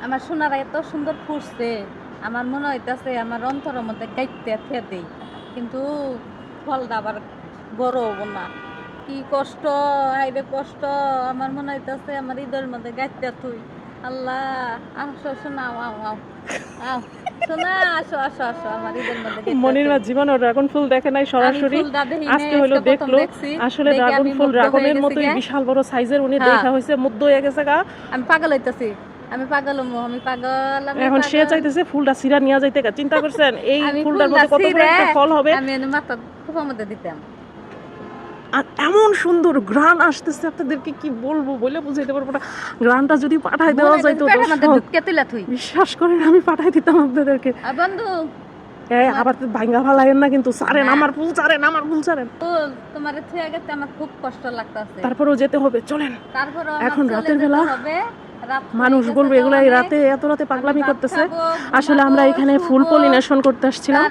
আমার সোনারা এত সুন্দর ফুটছে, আমার মনে হইতাছে আমার অন্তরের মধ্যে গাইতে থিয়া দেই, কিন্তু ফলটা আবার বড় হবো না। কি কষ্ট, হাইরে কষ্ট। আমার মনে হইতাছে আমার হৃদয়ের মধ্যে গাইতে থুই। আল্লাহ, আসো শোনা, আও আও আও শোনা, আসো আসো আসো আমার হৃদয়ের মধ্যে মনির মা জীবনে ড্রাগন ফুল দেখে নাই সরাসরি, আজকে হলো দেখলো। আসলে ড্রাগন ফুল ড্রাগনের মতোই বিশাল বড় সাইজের, উনি দেখা হইছে মুগ্ধ হয়ে গেছে গা। আমি পাগল হইতাছি, আমি পাগল আমি পাগল। এখন সে চাইতেছে ফুলটা সিরা নিয়ে যাইতে। চিন্তা করছেন এই ফুলটার মধ্যে কত বড় একটা ফল হবে। আমি মাথা খোপার মধ্যে দিতাম। আর এমন সুন্দর গ্রান আসতেছে, আপনাদেরকে কি বলবো বলে বুঝাইতে পারবো না। গ্রানটা যদি পাঠাই দেওয়া যাইতো, বিশ্বাস করেন আমি পাঠাই দিতাম আপনাদেরকে। বন্ধু আবার ভাঙ্গা ফালাইন না কিন্তু, ছাড়েন আমার ফুল, ছাড়েন আমার ফুল, ছাড়েন। তোমার ছুঁয়ে গেছে, আমার খুব কষ্ট লাগতেছে। তারপরেও যেতে হবে, চলেন। তারপরে এখন রাতের বেলা মানুষ বলবে এগুলা রাতে এত রাতে পাগলামি করতেছে। আসলে আমরা এখানে ফুল পলিনেশন করতে আসছিলাম।